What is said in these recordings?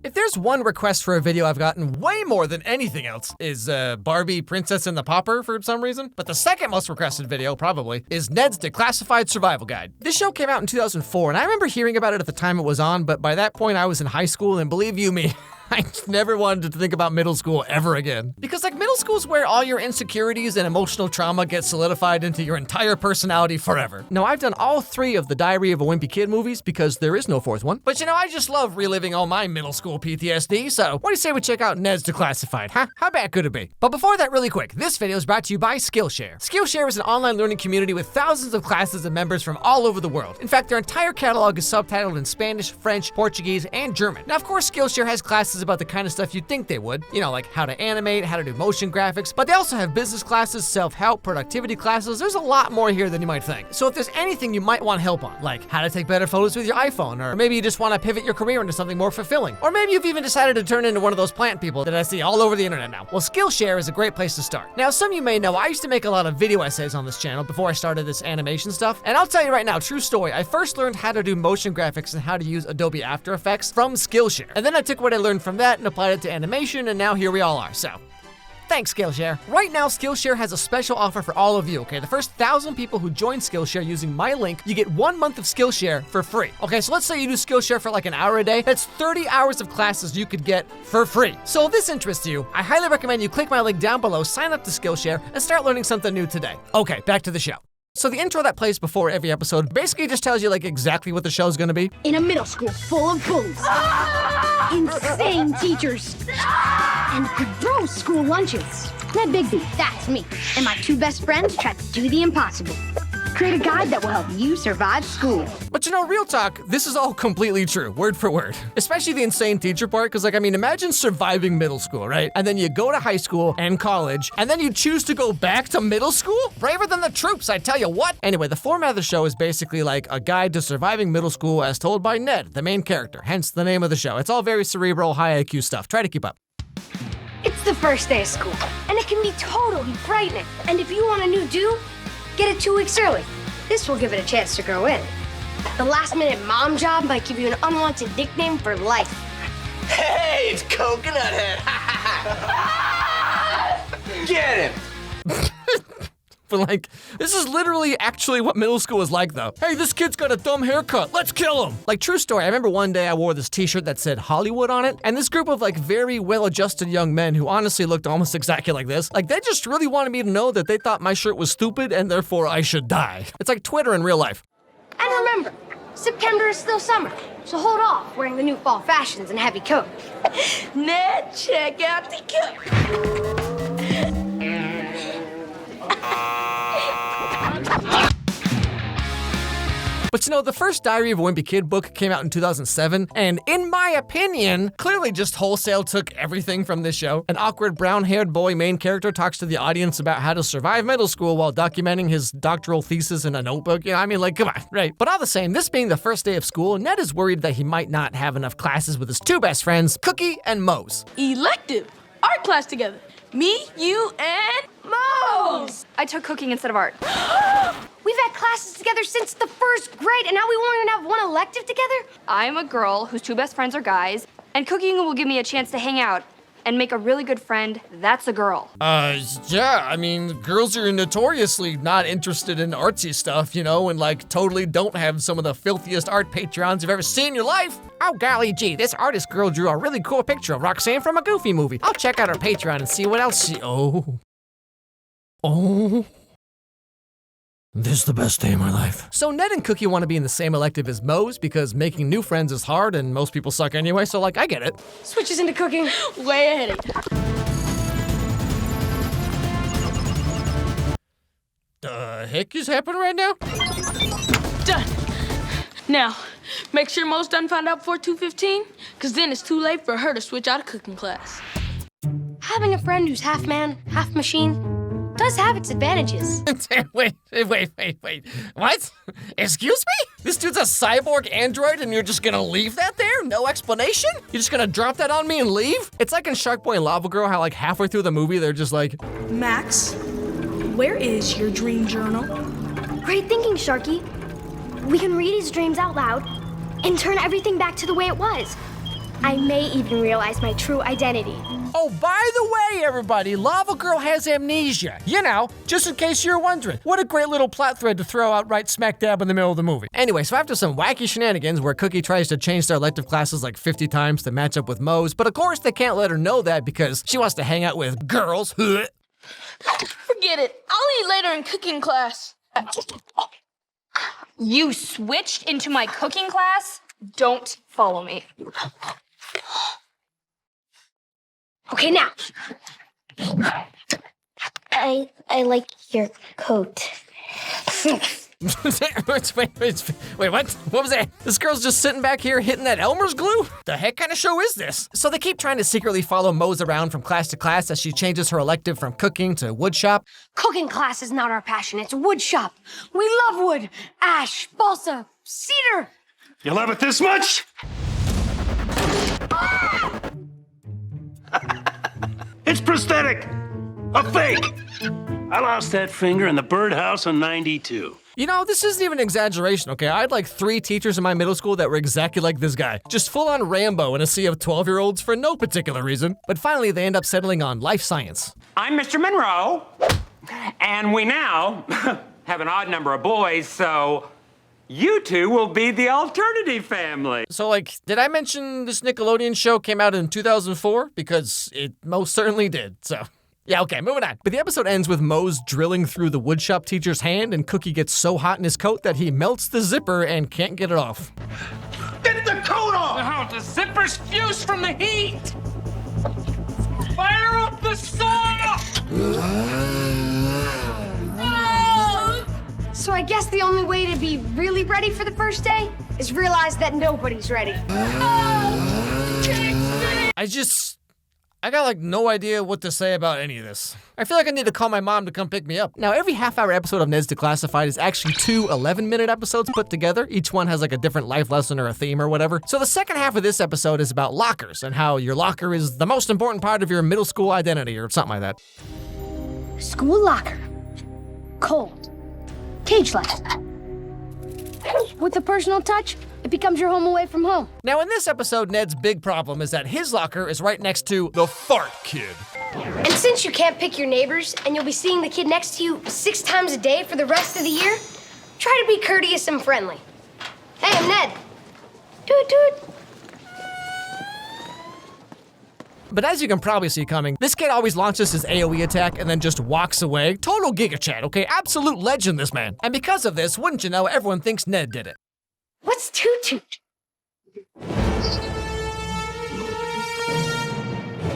If there's one request for a video I've gotten way more than anything else is Barbie Princess and the Pauper for some reason. But the second most requested video, probably, is Ned's Declassified Survival Guide. This show came out in 2004, and I remember hearing about it at the time it was on, but by that point I was in high school, and believe you me, I never wanted to think about middle school ever again. Because like middle school is where all your insecurities and emotional trauma get solidified into your entire personality forever. Now I've done all 3 of the Diary of a Wimpy Kid movies because there is no 4th one. But you know, I just love reliving all my middle school PTSD, so what do you say we check out Ned's Declassified, huh? How bad could it be? But before that, really quick, this video is brought to you by Skillshare. Skillshare is an online learning community with thousands of classes and members from all over the world. In fact, their entire catalog is subtitled in Spanish, French, Portuguese, and German. Now of course, Skillshare has classes about the kind of stuff you'd think they would, you know, like how to animate, how to do motion graphics, but they also have business classes, self-help, productivity classes. There's a lot more here than you might think. So if there's anything you might want help on, like how to take better photos with your iPhone, or maybe you just want to pivot your career into something more fulfilling, or maybe you've even decided to turn into one of those plant people that I see all over the internet now. Well, Skillshare is a great place to start. Now, some of you may know I used to make a lot of video essays on this channel before I started this animation stuff, and I'll tell you right now, true story, I first learned how to do motion graphics and how to use Adobe After Effects from Skillshare. And then I took what I learned from that and applied it to animation, and now here we all are, so thanks, Skillshare. Right now, Skillshare has a special offer for all of you, okay? The first 1,000 people who join Skillshare using my link, you get 1 month of Skillshare for free. Okay, so let's say you do Skillshare for like an hour a day. That's 30 hours of classes you could get for free. So if this interests you, I highly recommend you click my link down below, sign up to Skillshare, and start learning something new today. Okay, back to the show. So the intro that plays before every episode basically just tells you like exactly what the show's gonna be. In a middle school full of bullies, insane teachers, and gross school lunches. Ned Bigby, that's me, and my 2 best friends try to do the impossible. Create a guide that will help you survive school. But you know, real talk, this is all completely true, word for word. Especially the insane teacher part, because like, I mean, imagine surviving middle school, right? And then you go to high school and college, and then you choose to go back to middle school? Braver than the troops, I tell you what. Anyway, the format of the show is basically like a guide to surviving middle school as told by Ned, the main character, hence the name of the show. It's all very cerebral, high IQ stuff. Try to keep up. It's the first day of school, and it can be totally frightening. And if you want a new do, get it 2 weeks early. This will give it a chance to grow in. The last-minute mom job might give you an unwanted nickname for life. Hey, it's Coconut Head! Get him! But like, this is literally actually what middle school is like though. Hey, this kid's got a dumb haircut, let's kill him. Like, true story, I remember one day I wore this t-shirt that said Hollywood on it, and this group of like very well-adjusted young men who honestly looked almost exactly like this, like they just really wanted me to know that they thought my shirt was stupid and therefore I should die. It's like Twitter in real life. And remember, September is still summer, so hold off wearing the new fall fashions and heavy coat. Ned, check out the coat. But you know, the first Diary of a Wimpy Kid book came out in 2007, and in my opinion, clearly just wholesale took everything from this show. An awkward brown-haired boy main character talks to the audience about how to survive middle school while documenting his doctoral thesis in a notebook. You know, I mean, like, come on, right? But all the same, this being the first day of school, Ned is worried that he might not have enough classes with his 2 best friends, Cookie and Mose. Elective art class together. Me, you, and Mose. I took cooking instead of art. We've had classes together since the 1st grade, and now we won't even have one elective together? I'm a girl whose 2 best friends are guys, and cooking will give me a chance to hang out and make a really good friend. That's a girl. Yeah, I mean, girls are notoriously not interested in artsy stuff, you know, and like totally don't have some of the filthiest art Patreons you've ever seen in your life. Oh, golly gee, this artist girl drew a really cool picture of Roxanne from a Goofy movie. I'll check out her Patreon and see what else she, oh. This is the best day of my life. So Ned and Cookie want to be in the same elective as Mose because making new friends is hard and most people suck anyway, so like, I get it. Switches into cooking. Way ahead of you. The heck is happening right now? Done. Now, make sure Mose doesn't find out before 2:15, because then it's too late for her to switch out of cooking class. Having a friend who's half man, half machine does have its advantages. Wait. What? Excuse me? This dude's a cyborg android and you're just gonna leave that there? No explanation? You're just gonna drop that on me and leave? It's like in Shark Boy and Lava Girl how like halfway through the movie they're just like, Max, where is your dream journal? Great thinking, Sharky. We can read his dreams out loud and turn everything back to the way it was. I may even realize my true identity. Oh, by the way, everybody, Lava Girl has amnesia. You know, just in case you're wondering. What a great little plot thread to throw out right smack dab in the middle of the movie. Anyway, so after some wacky shenanigans where Cookie tries to change their elective classes like 50 times to match up with Moe's, but of course they can't let her know that because she wants to hang out with girls. Forget it. I'll eat later in cooking class. You switched into my cooking class? Don't follow me. Okay, now. I like your coat. Wait, what? What was that? This girl's just sitting back here hitting that Elmer's glue? The heck kind of show is this? So they keep trying to secretly follow Moe's around from class to class as she changes her elective from cooking to woodshop. Cooking class is not our passion, it's wood shop. We love wood, ash, balsa, cedar. You love it this much? It's prosthetic. A fake. I lost that finger in the birdhouse in '92. You know, this isn't even an exaggeration, okay? I had like 3 teachers in my middle school that were exactly like this guy. Just full-on Rambo in a sea of 12-year-olds for no particular reason. But finally, they end up settling on life science. I'm Mr. Monroe, and we now have an odd number of boys, so you two will be the alternative family. So, like, did I mention this Nickelodeon show came out in 2004? Because it most certainly did, so... Yeah, okay, moving on. But the episode ends with Moe's drilling through the woodshop teacher's hand, and Cookie gets so hot in his coat that he melts the zipper and can't get it off. Get the coat off! Oh, the zipper's fused from the heat! Fire up the saw! So I guess the only way to be really ready for the first day is realize that nobody's ready. I got like no idea what to say about any of this. I feel like I need to call my mom to come pick me up. Now, every half-hour episode of Ned's Declassified is actually 2 11-minute episodes put together. Each one has like a different life lesson or a theme or whatever. So the second half of this episode is about lockers and how your locker is the most important part of your middle school identity or something like that. School locker. Cold. Cage-like. With a personal touch, it becomes your home away from home. Now, in this episode, Ned's big problem is that his locker is right next to the fart kid. And since you can't pick your neighbors and you'll be seeing the kid next to you 6 times a day for the rest of the year, try to be courteous and friendly. Hey, I'm Ned. Toot toot. But as you can probably see coming, this kid always launches his AoE attack and then just walks away. Total Giga Chad, okay? Absolute legend, this man. And because of this, wouldn't you know, everyone thinks Ned did it. What's toot toot?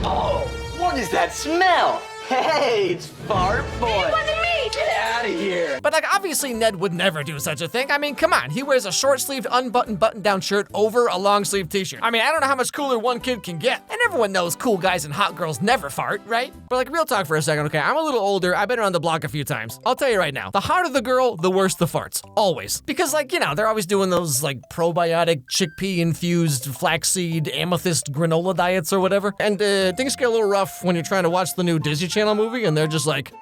Oh, what is that smell? Hey, it's Fart Boy. It wasn't me! Get out of here. But like, obviously Ned would never do such a thing. I mean, come on, he wears a short-sleeved, unbuttoned, button-down shirt over a long-sleeved t-shirt. I mean, I don't know how much cooler one kid can get. And everyone knows cool guys and hot girls never fart, right? But like, real talk for a second, okay? I'm a little older, I've been around the block a few times. I'll tell you right now, the hotter the girl, the worse the farts. Always. Because like, you know, they're always doing those like probiotic, chickpea-infused, flaxseed, amethyst granola diets or whatever. And things get a little rough when you're trying to watch the new Disney Channel movie and they're just like,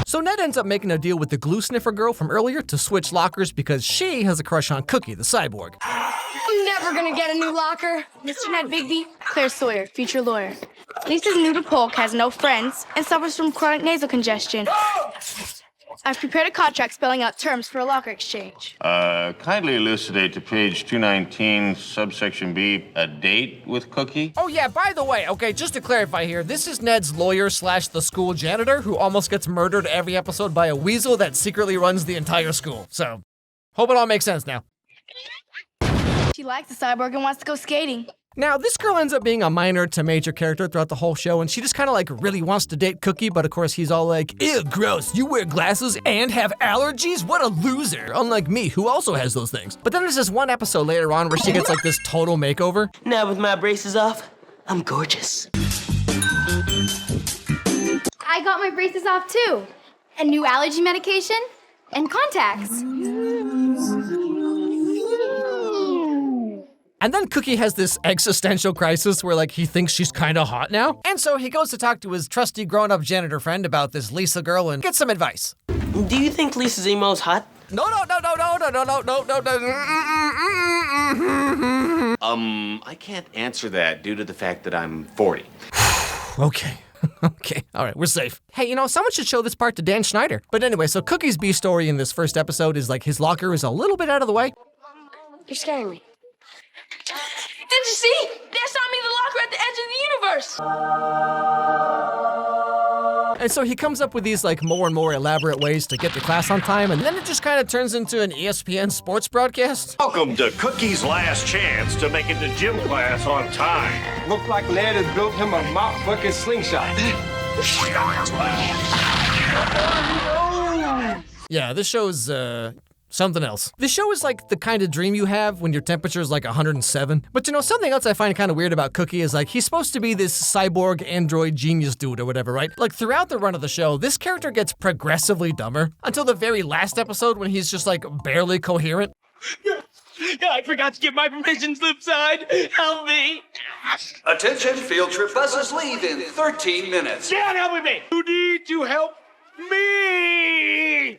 So Ned ends up making a deal with the glue sniffer girl from earlier to switch lockers because she has a crush on Cookie, the cyborg. I'm never gonna get a new locker. Mr. Ned Bigby, Claire Sawyer, future lawyer. Lisa's new to Polk, has no friends, and suffers from chronic nasal congestion. I've prepared a contract spelling out terms for a locker exchange. Kindly elucidate to page 219, subsection B, a date with Cookie? Oh yeah, by the way, okay, just to clarify here, this is Ned's lawyer / the school janitor who almost gets murdered every episode by a weasel that secretly runs the entire school. So, hope it all makes sense now. She likes the cyborg and wants to go skating. Now, this girl ends up being a minor to major character throughout the whole show, and she just kind of like really wants to date Cookie, but of course he's all like, ew, gross, you wear glasses and have allergies? What a loser, unlike me, who also has those things. But then there's this one episode later on where she gets like this total makeover. Now with my braces off, I'm gorgeous. I got my braces off too. And new allergy medication and contacts. And then Cookie has this existential crisis where like he thinks she's kind of hot now. And so he goes to talk to his trusty grown-up janitor friend about this Lisa girl and get some advice. Do you think Lisa's emo's hot? No. I can't answer that due to the fact that I'm 40. Okay. Okay, all right, we're safe. Hey, you know, someone should show this part to Dan Schneider. But anyway, so Cookie's B story in this first episode is like his locker is a little bit out of the way. You're scaring me. Did you see? They assigned me the locker at the edge of the universe. And so he comes up with these like more and more elaborate ways to get to class on time, and then it just kind of turns into an ESPN sports broadcast. Welcome to Cookie's last chance to make it to gym class on time. Look like Ned has built him a mop bucket slingshot. Yeah, this show's something else. This show is like the kind of dream you have when your temperature is like 107. But you know, something else I find kind of weird about Cookie is like he's supposed to be this cyborg android genius dude or whatever, right? Like throughout the run of the show, this character gets progressively dumber until the very last episode when he's just like barely coherent. I forgot to get my permission slip signed. Help me. Attention, field trip buses leave in 13 minutes. Dad, help with me. You need to help me.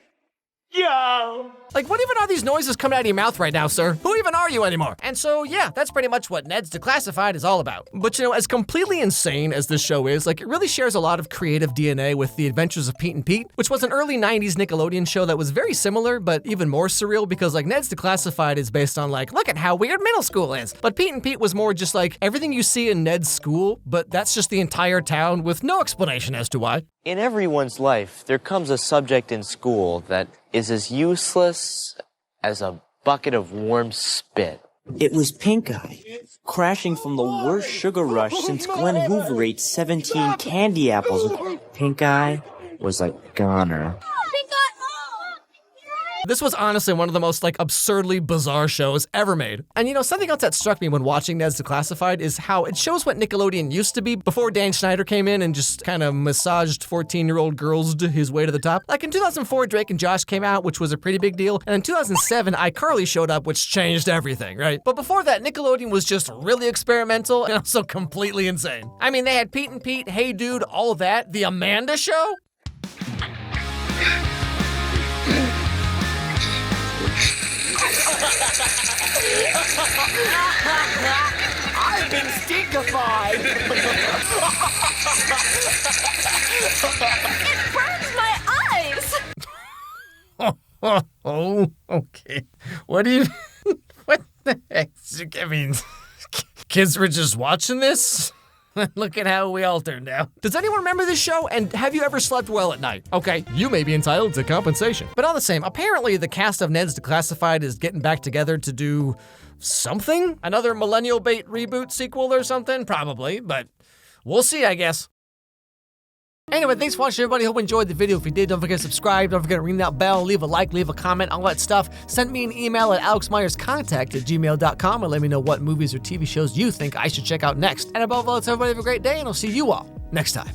Yo. Like, what even are these noises coming out of your mouth right now, sir? Who even are you anymore? And so, yeah, that's pretty much what Ned's Declassified is all about. But you know, as completely insane as this show is, like, it really shares a lot of creative DNA with The Adventures of Pete and Pete, which was an early 90s Nickelodeon show that was very similar, but even more surreal because, like, Ned's Declassified is based on, like, look at how weird middle school is. But Pete and Pete was more just like everything you see in Ned's school, but that's just the entire town with no explanation as to why. In everyone's life, there comes a subject in school that is as useless as a bucket of warm spit. It was pink eye, crashing from the worst sugar rush since Glenn Hoover ate 17 candy apples. Pink eye was a goner. This was honestly one of the most like absurdly bizarre shows ever made. And you know, something else that struck me when watching Ned's Declassified is how it shows what Nickelodeon used to be before Dan Schneider came in and just kind of massaged 14-year-old girls his way to the top. Like in 2004, Drake and Josh came out, which was a pretty big deal. And in 2007, iCarly showed up, which changed everything, right? But before that, Nickelodeon was just really experimental and also completely insane. I mean, they had Pete and Pete, Hey Dude, all that, The Amanda Show? I've been stinkified. It burns my eyes. Oh, okay. What do you... What the heck? I mean, kids were just watching this? Look at how we all turned out. Does anyone remember this show? And have you ever slept well at night? Okay, you may be entitled to compensation. But all the same, apparently the cast of Ned's Declassified is getting back together to do something? Another Millennial Bait reboot sequel or something? Probably, but we'll see, I guess. Anyway, thanks for watching, everybody. Hope you enjoyed the video. If you did, don't forget to subscribe. Don't forget to ring that bell, leave a like, leave a comment, all that stuff. Send me an email at alexmeyerscontact@gmail.com and let me know what movies or TV shows you think I should check out next. And above all, let's everybody have a great day, and I'll see you all next time.